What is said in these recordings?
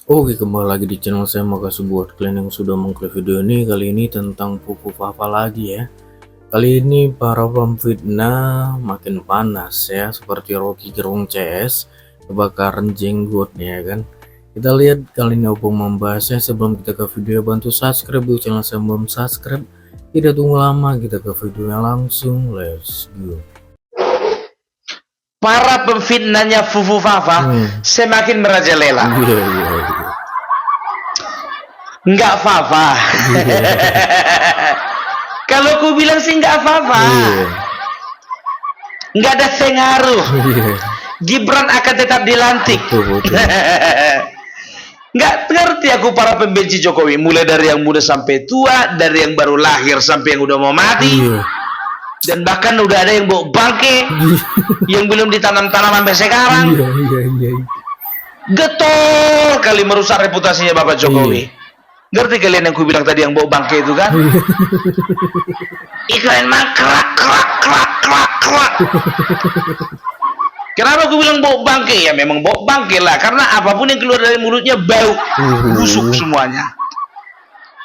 Oke, kembali lagi di channel saya. Makasih buat kalian yang sudah mengklik video ini. Kali ini tentang Fufu Fafa lagi ya. Kali ini para pemfitnah makin panas ya, seperti Rocky Gerung CS kebakaran jenggot ya kan. Kita lihat kali ini aku membahasnya. Sebelum kita ke video, bantu subscribe dulu channel saya, belum subscribe. Tidak tunggu lama, kita ke videonya langsung. Let's go. Para pemfitnahnya Fufu Fafa semakin merajalela. Nggak Fafa. Kalau ku bilang sih nggak Fafa, nggak ada pengaruh. Gibran akan tetap dilantik. Nggak ngerti aku para pembenci Jokowi, mulai dari yang muda sampai tua, dari yang baru lahir sampai yang udah mau mati. Dan bahkan udah ada yang bawa bangke yang belum ditanam-tanam sampai sekarang. Getol kali merusak reputasinya Bapak Jokowi. Ngerti kalian yang ku bilang tadi yang bawa bangke itu kan? Iklan mah krak krak krak krak krak. Kenapa aku bilang bawa bangke? Ya memang bawa bangke lah, karena apapun yang keluar dari mulutnya bau, busuk semuanya.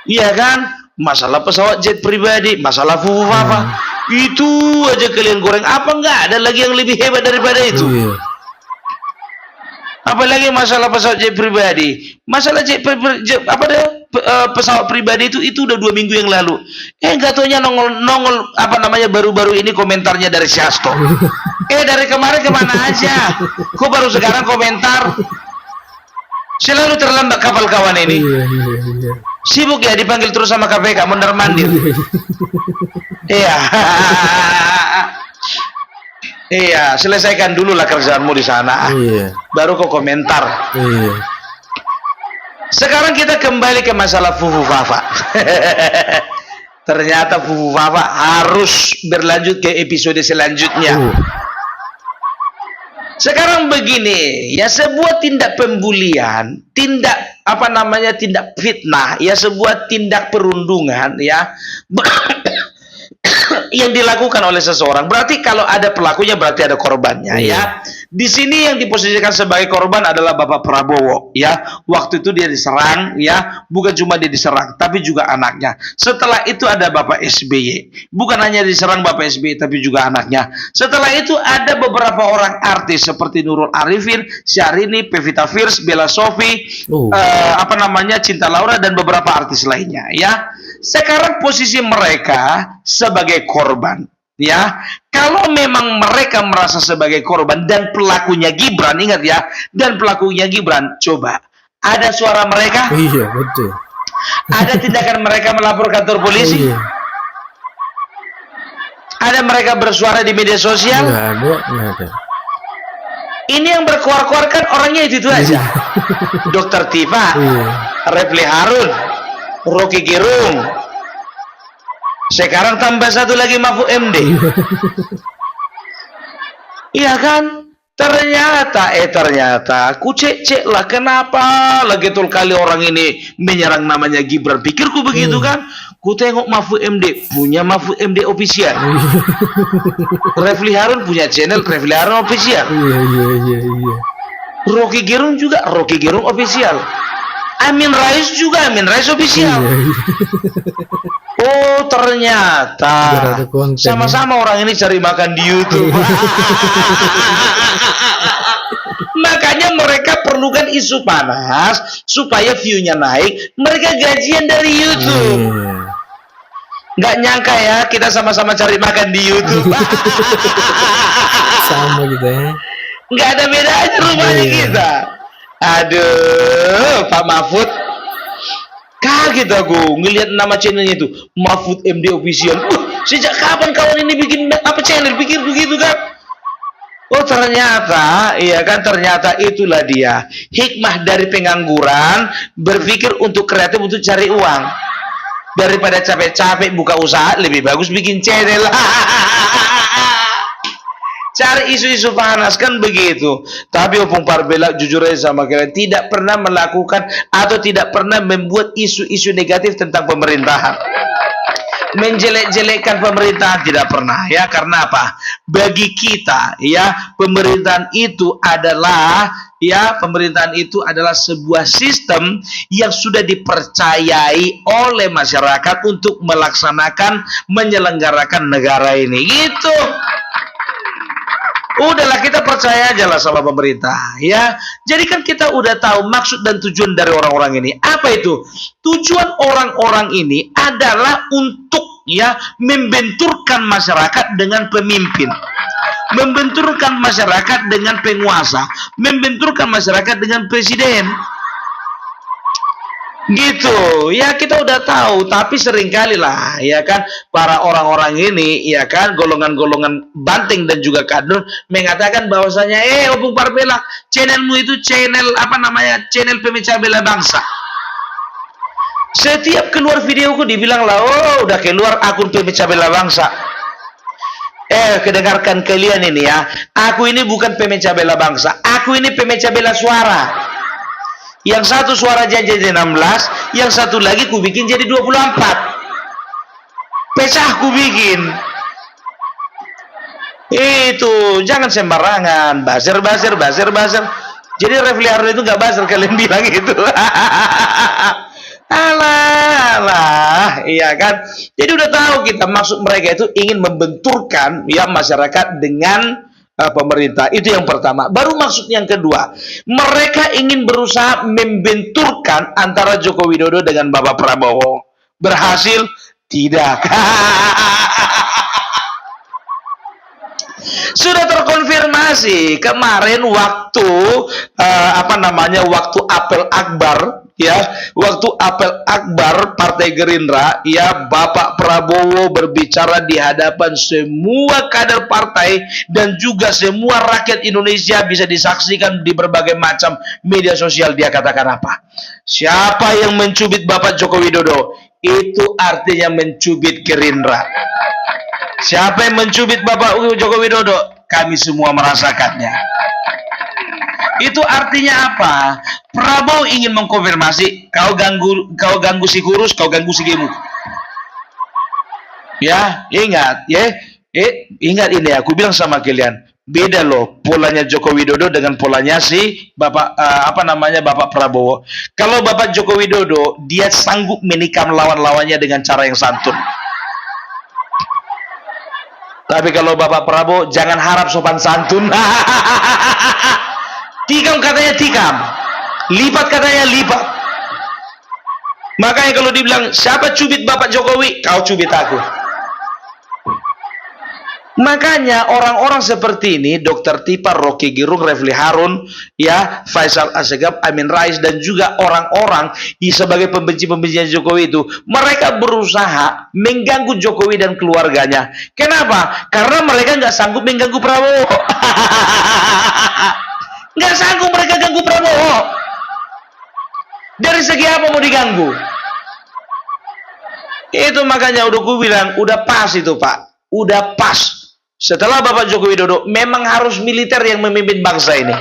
Iya kan? Masalah pesawat jet pribadi, masalah Fufu Fafa, itu aja kalian goreng. Apa enggak ada lagi yang lebih hebat daripada itu? Apalagi masalah pesawat jet pribadi, masalah pesawat pribadi itu udah 2 minggu yang lalu. Nggak taunya nongol apa namanya baru-baru ini komentarnya dari Syasto. Dari kemarin kemana aja? Kok baru sekarang komentar? Selalu terlambat kapal kawan ini. Sibuk ya dipanggil terus sama KPK mondar mandir. Iya. Iya, selesaikan dulu lah kerjaanmu di sana. Baru kok komentar. Sekarang kita kembali ke masalah Fufu Fafa. Ternyata Fufu Fafa harus berlanjut ke episode selanjutnya. Sekarang begini, ya sebuah tindak pembulian, tindak tindak fitnah, ya sebuah tindak perundungan, ya yang dilakukan oleh seseorang. Berarti kalau ada pelakunya berarti ada korbannya, ya. Di sini yang diposisikan sebagai korban adalah Bapak Prabowo, ya. Waktu itu dia diserang, ya. Bukan cuma dia diserang, tapi juga anaknya. Setelah itu ada Bapak SBY. Bukan hanya diserang Bapak SBY, tapi juga anaknya. Setelah itu ada beberapa orang artis seperti Nurul Arifin, Syahrini, Pevita Fierce, Bella Sophie, Cinta Laura, dan beberapa artis lainnya, ya. Sekarang posisi mereka sebagai korban, ya. Kalau memang mereka merasa sebagai korban dan pelakunya Gibran, ingat ya, dan pelakunya Gibran, coba ada suara mereka? Iya, betul. Ada tindakan mereka melapor kantor polisi? Ada mereka bersuara di media sosial? Nggak ada. Ini yang berkuar-kuar kan orangnya itu aja. Dokter Tifa, Refli Harun, Rocky Gerung, sekarang tambah satu lagi Mahfud MD. Iya kan? Ternyata aku cek lah, kenapa lagi tol kali orang ini menyerang namanya Gibran. Pikirku begitu kan. Ku tengok Mahfud MD punya Mahfud MD official. Refli Harun punya channel Refli Harun official. Rocky Gerung juga Rocky Gerung official. Amin Rais juga Amin Rais official. Oh, ternyata sama-sama orang ini cari makan di YouTube. Makanya mereka perlukan isu panas supaya view-nya naik. Mereka gajian dari YouTube. Nggak nyangka ya, kita sama-sama cari makan di YouTube. Sama gitu ya. Nggak ada bedanya rumahnya kita. Aduh, Pak Mahfud, kaget aku ngelihat nama channelnya itu Mahfud MD Official. Sejak kapan kawan ini bikin channel? Pikir begitu kan? Oh ternyata, iya kan, ternyata itulah dia hikmah dari pengangguran, berpikir untuk kreatif untuk cari uang. Daripada capek-capek buka usaha, lebih bagus bikin channel. Cari isu-isu panas kan begitu. Tapi Opung Parbela jujur aja sama kalian, tidak pernah melakukan atau tidak pernah membuat isu-isu negatif tentang pemerintahan. menjelek-jelekkan pemerintahan, tidak pernah ya. Karena apa? Bagi kita ya, pemerintahan itu adalah sebuah sistem yang sudah dipercayai oleh masyarakat untuk menyelenggarakan negara ini, gitu. Udahlah, kita percaya aja lah sama pemerintah ya. Jadi kan kita udah tahu maksud dan tujuan dari orang-orang ini. Apa itu? Tujuan orang-orang ini adalah untuk ya membenturkan masyarakat dengan pemimpin, membenturkan masyarakat dengan penguasa, membenturkan masyarakat dengan presiden. Gitu ya, kita udah tahu. Tapi seringkali lah ya kan, para orang-orang ini ya kan, golongan-golongan banteng dan juga kader mengatakan bahwasanya Opung Parbela, channelmu itu channel channel pemecah belah bangsa. Setiap keluar videoku dibilang lah, udah keluar akun pemecah belah bangsa. Kedengarkan kalian ini ya, aku ini bukan pemecah belah bangsa, aku ini pemecah belah suara. Yang satu suara jadi 16, yang satu lagi ku bikin jadi 24. Pecah ku bikin. Itu, jangan sembarangan, buzzer. Jadi Refli Harun itu nggak buzzer, kalian bilang itu. Alah, iya kan? Jadi udah tahu kita, maksud mereka itu ingin membenturkan ya masyarakat dengan pemerintah. Itu yang pertama. Baru maksud yang kedua, mereka ingin berusaha membenturkan antara Joko Widodo dengan Bapak Prabowo. Berhasil? Tidak. Sudah terkonfirmasi kemarin waktu waktu apel akbar ya, waktu apel akbar Partai Gerindra ya, Bapak Prabowo berbicara di hadapan semua kader partai dan juga semua rakyat Indonesia, bisa disaksikan di berbagai macam media sosial. Dia katakan apa? Siapa yang mencubit Bapak Joko Widodo, itu artinya mencubit Gerindra. Siapa yang mencubit Bapak Joko Widodo, kami semua merasakannya. Itu artinya apa? Prabowo ingin mengkonfirmasi, kau ganggu si kurus, kau ganggu si gemuk. Ya, ingat ya. Ingat ini, aku bilang sama kalian, beda loh polanya Joko Widodo dengan polanya si Bapak Bapak Prabowo. Kalau Bapak Joko Widodo, dia sanggup menikam lawan-lawannya dengan cara yang santun. Tapi kalau Bapak Prabowo, jangan harap sopan santun. Tikam katanya tikam, lipat katanya lipat. Makanya kalau dibilang siapa cubit Bapak Jokowi, kau cubit aku. Makanya orang-orang seperti ini, Dr. Tipa, Rocky Gerung, Refli Harun, ya, Faisal Assegaf, Amin Rais, dan juga orang-orang sebagai pembenci-pembenci Jokowi itu, mereka berusaha mengganggu Jokowi dan keluarganya. Kenapa? Karena mereka nggak sanggup mengganggu Prabowo. Nggak sanggup mereka ganggu Prabowo. Dari segi apa mau diganggu? Itu makanya udah gue bilang, udah pas itu Pak, udah pas. Setelah Bapak Joko Widodo, memang harus militer yang memimpin bangsa ini.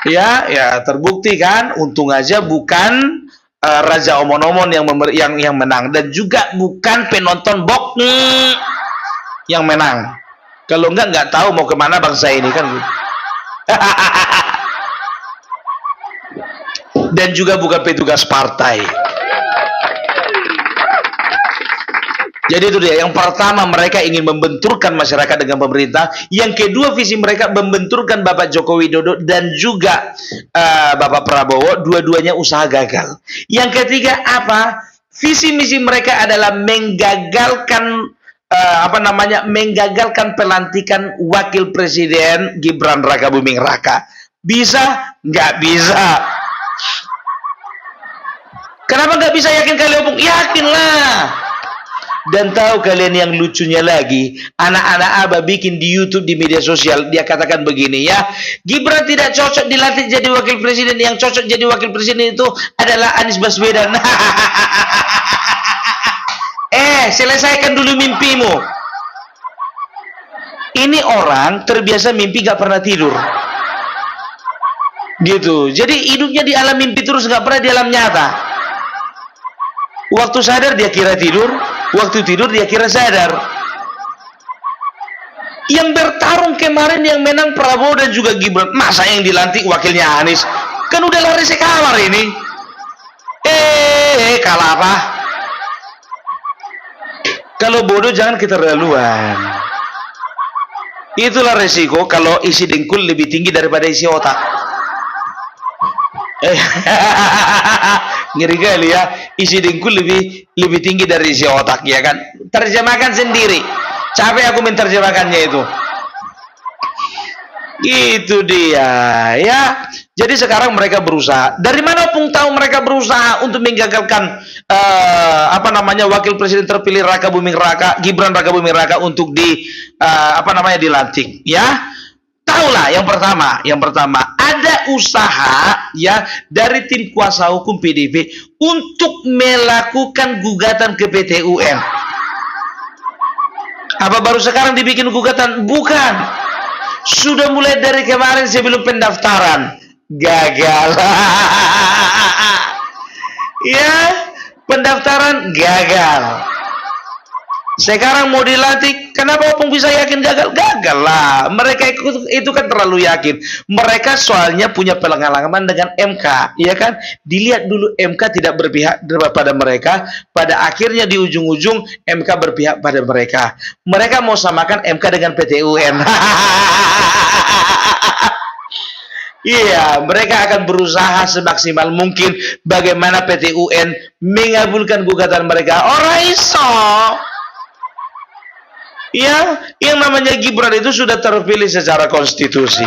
Ya terbukti kan, untung aja bukan Raja Omon-Omon yang menang, dan juga bukan penonton box yang menang. Kalau nggak tahu mau kemana bangsa ini kan. Dan juga bukan petugas partai. Jadi itu dia, yang pertama mereka ingin membenturkan masyarakat dengan pemerintah, yang kedua visi mereka membenturkan Bapak Joko Widodo dan juga Bapak Prabowo, dua-duanya usaha gagal. Yang ketiga apa? Visi misi mereka adalah menggagalkan menggagalkan pelantikan Wakil Presiden Gibran Rakabuming Raka. Bisa? Nggak bisa. Kenapa nggak bisa? Yakin kali Opung? Yakinlah. Dan tahu kalian yang lucunya lagi, anak-anak Abah bikin di YouTube, di media sosial, dia katakan begini ya, Gibran tidak cocok dilantik jadi wakil presiden, yang cocok jadi wakil presiden itu adalah Anies Baswedan. Selesaikan dulu mimpimu. Ini orang terbiasa mimpi gak pernah tidur. Gitu. Jadi hidupnya di alam mimpi terus, gak pernah di alam nyata. Waktu sadar dia kira tidur, waktu tidur dia kira sadar. Yang bertarung kemarin yang menang Prabowo dan juga Gibran, masa yang dilantik wakilnya Anies? Kan udah lari sekamar ini. Kalah apa? Kalau bodoh jangan keterlaluan. Itulah resiko kalau isi dengkul lebih tinggi daripada isi otak. Ngeri kali ya, isi dengkul lebih tinggi dari isi otak, ya kan? Terjemahkan sendiri. Capek aku menerjemahkannya itu. Itu dia, ya. Jadi sekarang mereka berusaha. Dari mana pun tahu mereka berusaha untuk menggagalkan wakil presiden terpilih Raka Buming Raka, Gibran Raka Buming Raka untuk dilantik, ya. Taulah yang pertama ada usaha ya dari tim kuasa hukum PDIP untuk melakukan gugatan ke PT UN. Apa baru sekarang dibikin gugatan? Bukan. Sudah mulai dari kemarin sebelum pendaftaran. Gagal. Ya, pendaftaran gagal. Sekarang mau dilantik, kenapa Opung bisa yakin gagal? Gagal lah. Mereka itu kan terlalu yakin. Mereka soalnya punya pengalaman dengan MK, ya kan? Dilihat dulu MK tidak berpihak pada mereka. Pada akhirnya di ujung-ujung MK berpihak pada mereka. Mereka mau samakan MK dengan PT UN. Iya, mereka akan berusaha semaksimal mungkin bagaimana PT UN mengabulkan gugatan mereka. Ora iso. Ya, yang namanya Gibran itu sudah terpilih secara konstitusi.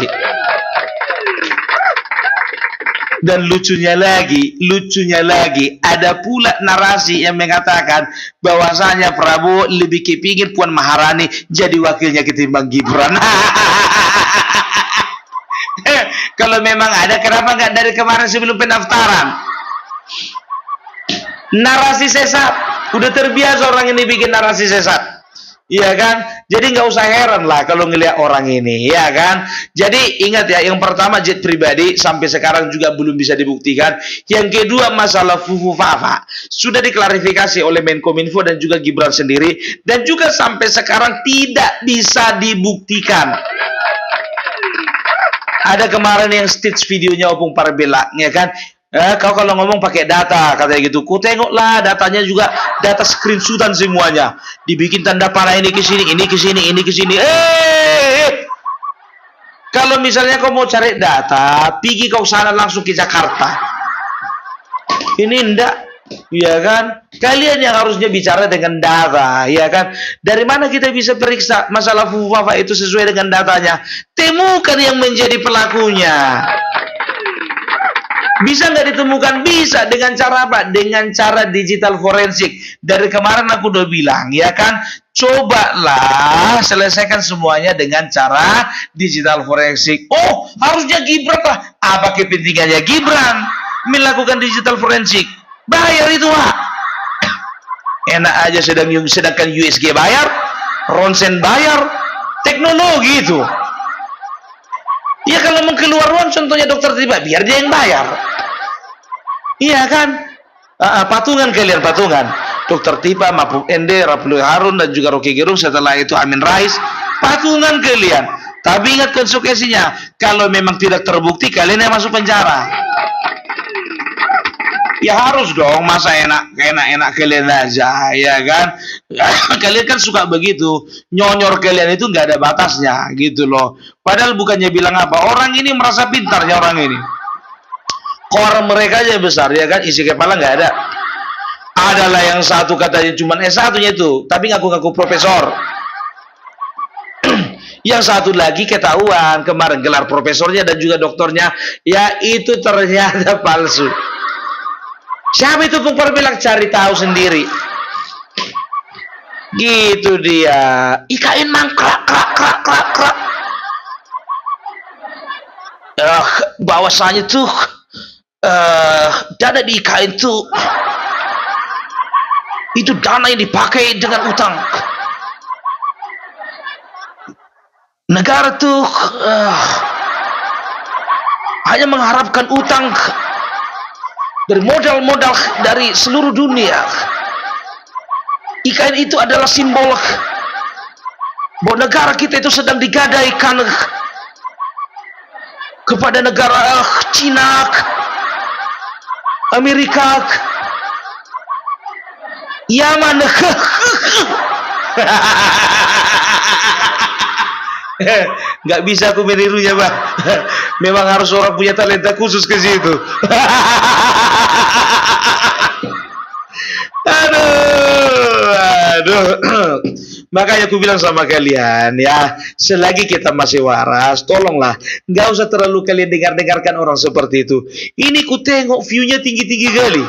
Dan lucunya lagi, ada pula narasi yang mengatakan bahwasanya Prabowo lebih kepingin Puan Maharani jadi wakilnya ketimbang Gibran. Kalau memang ada, kenapa nggak dari kemarin sebelum pendaftaran? Narasi sesat, udah terbiasa orang ini bikin narasi sesat. Iya kan? Jadi nggak usah heran lah kalau ngelihat orang ini, ya kan? Jadi ingat ya, yang pertama jet pribadi sampai sekarang juga belum bisa dibuktikan. Yang kedua masalah Fufu Fafa sudah diklarifikasi oleh Menkominfo dan juga Gibran sendiri, dan juga sampai sekarang tidak bisa dibuktikan. Ada kemarin yang stage videonya Opung Parbela, ya kan? Kau kalau ngomong pakai data, katanya gitu. Ku tengoklah datanya juga, data screenshotan semuanya. Dibikin tanda panah ini ke sini, ini ke sini, ini ke sini. Kalau misalnya kau mau cari data, pergi kau sana langsung ke Jakarta. Ini ndak, ya kan? Kalian yang harusnya bicara dengan data, ya kan? Dari mana kita bisa periksa masalah Fufu Fafa itu sesuai dengan datanya? Temukan yang menjadi pelakunya. Bisa nggak ditemukan? Bisa. Dengan cara apa? Dengan cara digital forensik. Dari kemarin aku udah bilang, ya kan? Cobalah selesaikan semuanya dengan cara digital forensik. Oh, harusnya Gibran lah. Apa kepentingannya Gibran melakukan digital forensik? Bayar itu, Pak. Enak aja sedangkan USG bayar, ronsen bayar, teknologi itu. Ya kalau mau keluar uang, contohnya dokter tiba, biar dia yang bayar. Iya kan? Patungan kalian, patungan. Dokter Tipa, Mahfud MD, Rapli Harun, dan juga Rocky Gerung, setelah itu Amin Rais. Patungan kalian. Tapi ingat konsekuensinya. Kalau memang tidak terbukti, kalian yang masuk penjara. Ya harus dong, masa enak kalian aja, ya kan? Kalian kan suka begitu. Nyonyor kalian itu nggak ada batasnya, gitu loh. Padahal bukannya bilang apa, orang ini merasa pintarnya orang ini. Orang mereka aja besar, ya kan? Isi kepala nggak ada. Adalah yang satu katanya cuma S1-nya itu, tapi ngaku-ngaku profesor. Yang satu lagi ketahuan kemarin gelar profesornya dan juga doktornya, ya itu ternyata palsu. Siapa itu Opung Parbela? Cari tahu sendiri. Gitu dia. IKN mangkrak, krak. Bahwasanya tuh dana di IKN tuh itu dana yang dipakai dengan utang. Negara tuh hanya mengharapkan utang dari modal-modal dari seluruh dunia. IKN itu adalah simbol bahwa negara kita itu sedang digadaikan kepada negara Cina, Amerika, Yaman. Nggak bisa aku menirunya, Bang. Memang harus orang punya talenta khusus ke situ. Aduh. Makanya aku bilang sama kalian ya, selagi kita masih waras, tolonglah nggak usah terlalu kalian dengarkan orang seperti itu. Ini ku tengok view-nya tinggi-tinggi kali,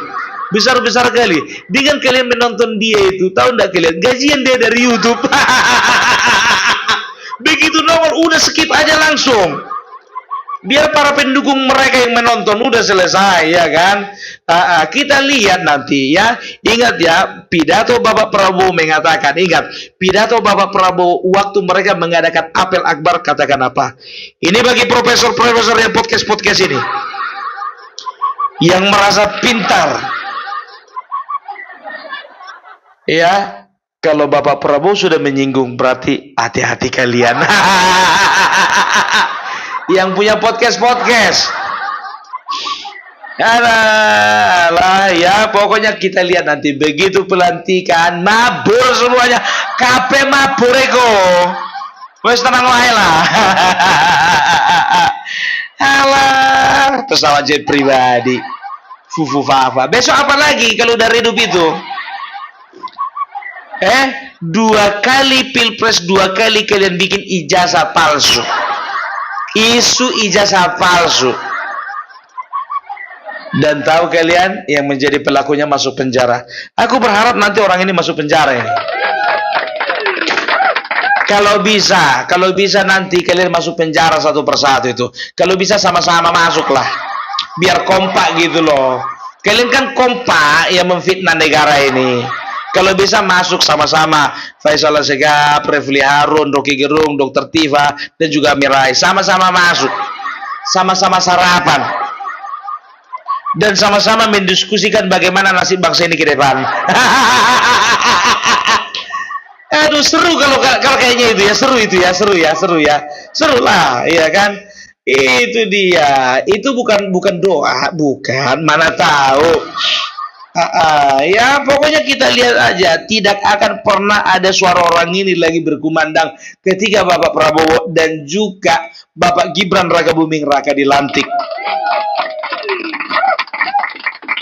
besar-besar kali. Dengan kalian menonton dia itu, tahu nggak kalian gajian dia dari YouTube? Begitu nongol udah skip aja langsung. Biar para pendukung mereka yang menonton udah selesai, ya kan? Kita lihat nanti ya. Ingat ya, pidato Bapak Prabowo mengatakan, ingat, pidato Bapak Prabowo waktu mereka mengadakan apel akbar katakan apa? Ini bagi profesor-profesor yang podcast-podcast ini, yang merasa pintar. Ya, kalau Bapak Prabowo sudah menyinggung berarti hati-hati kalian. Yang punya podcast. Alah ya, pokoknya kita lihat nanti begitu pelantikan mabur semuanya, kape mabur eko. Wes tenang wae lah. Alah, pesawat jet pribadi. Fufu fafa. Besok apa lagi kalau udah redup itu? 2 kali pilpres, 2 kali kalian bikin ijazah palsu. Isu ijazah palsu. Dan tahu kalian yang menjadi pelakunya masuk penjara. Aku berharap nanti orang ini masuk penjara ini. Kalau bisa nanti kalian masuk penjara satu persatu itu. Kalau bisa sama-sama masuklah. Biar kompak gitu loh. Kalian kan kompak yang memfitnah negara ini. Kalau bisa masuk sama-sama, Faisal Assegaf, Refli Harun, Rocky Gerung, Dr. Tifa, dan juga Mirai, sama-sama masuk, sama-sama sarapan, dan sama-sama mendiskusikan bagaimana nasib bangsa ini ke depan. Aduh, seru kalau kayaknya itu ya, seru lah, iya kan? Itu dia, itu bukan doa, bukan, mana tahu. Ya pokoknya kita lihat aja, tidak akan pernah ada suara orang ini lagi berkumandang ketika Bapak Prabowo dan juga Bapak Gibran Rakabuming Raka dilantik.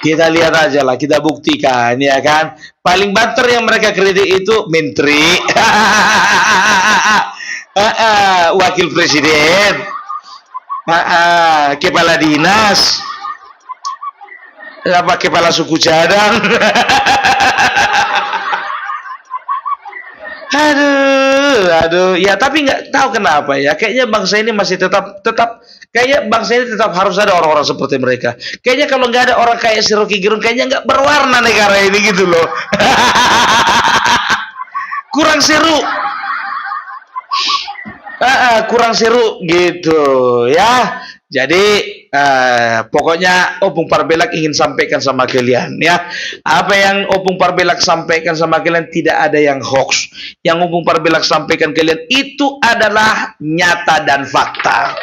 Kita lihat aja lah, kita buktikan ya kan. Paling banter yang mereka kritik itu menteri, wakil presiden, kepala dinas, apa kepala suku cadang. aduh ya, tapi nggak tahu kenapa ya, kayaknya bangsa ini masih tetap kayaknya bangsa ini tetap harus ada orang-orang seperti mereka. Kayaknya kalau nggak ada orang kayak si Rocky Gerung, kayaknya nggak berwarna negara ini gitu loh. Kurang seru. Kurang seru gitu ya. Jadi pokoknya Opung Parbelak ingin sampaikan sama kalian ya, apa yang Opung Parbelak sampaikan sama kalian tidak ada yang hoax. Yang Opung Parbelak sampaikan kalian itu adalah nyata dan fakta.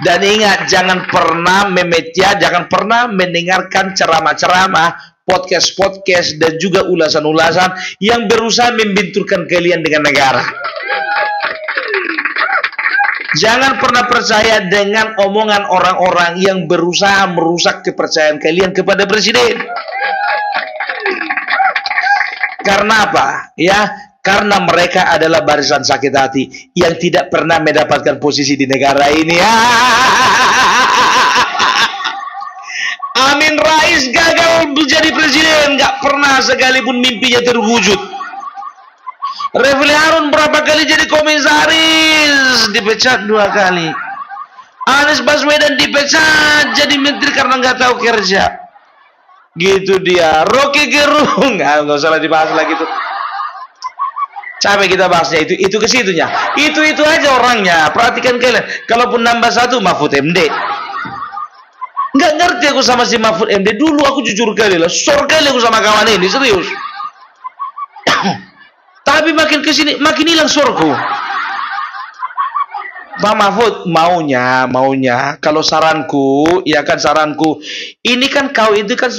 Dan ingat, jangan pernah memetia, jangan pernah mendengarkan ceramah-ceramah, podcast-podcast, dan juga ulasan-ulasan yang berusaha membenturkan kalian dengan negara. Jangan pernah percaya dengan omongan orang-orang yang berusaha merusak kepercayaan kalian kepada presiden. Karena apa? Ya, karena mereka adalah barisan sakit hati yang tidak pernah mendapatkan posisi di negara ini. Amin Rais gagal menjadi presiden, nggak pernah sekalipun mimpinya terwujud. Refli Harun berapa kali jadi komisaris, dipecat 2 kali. Anies Baswedan dipecat jadi menteri karena nggak tahu kerja. Gitu dia. Rocky Gerung, nggak usah dibahas lagi tuh. Capek kita bahasnya itu ke situnya. Itu aja orangnya. Perhatikan kalian. Kalaupun nambah 1 Mahfud MD. Nggak ngerti aku sama si Mahfud MD. Dulu aku jujur kali lah, sor kali aku sama kawan ini, serius. Tapi makin kesini makin hilang sorku. Pak Mahfud, maunya kalau saranku, ya kan saranku, ini kan kau itu kan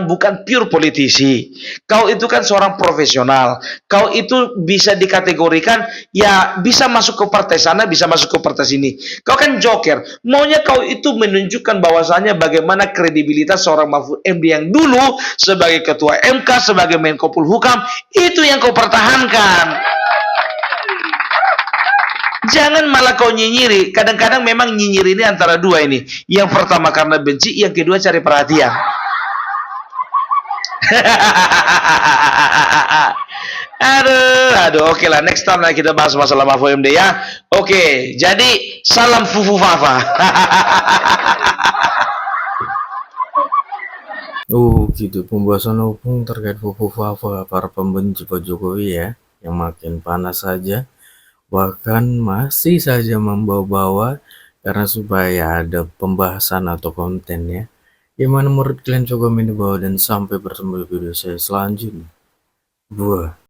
bukan pure politisi. Kau itu kan seorang profesional. Kau itu bisa dikategorikan ya bisa masuk ke partai sana, bisa masuk ke partai sini. Kau kan joker. Maunya kau itu menunjukkan bahwasannya bagaimana kredibilitas seorang Mahfud MD yang dulu sebagai ketua MK, sebagai Menko Polhukam, itu yang kau pertahankan. Jangan malah kau nyinyiri. Kadang-kadang memang nyinyiri ini antara dua ini. Yang pertama karena benci, yang kedua cari perhatian. aduh, oke lah. Next time lah kita bahas masalah Mahfud MD ya. Oke, jadi salam fufu fafa. Oh gitu, pembahasan opung terkait Fufu Fafa para pembenci Pak Jokowi ya, yang makin panas saja, bahkan masih saja membawa-bawa karena supaya ada pembahasan atau konten ya. Gimana menurut kalian, coba komen di bawah dan sampai bertemu di video saya selanjutnya. Buah.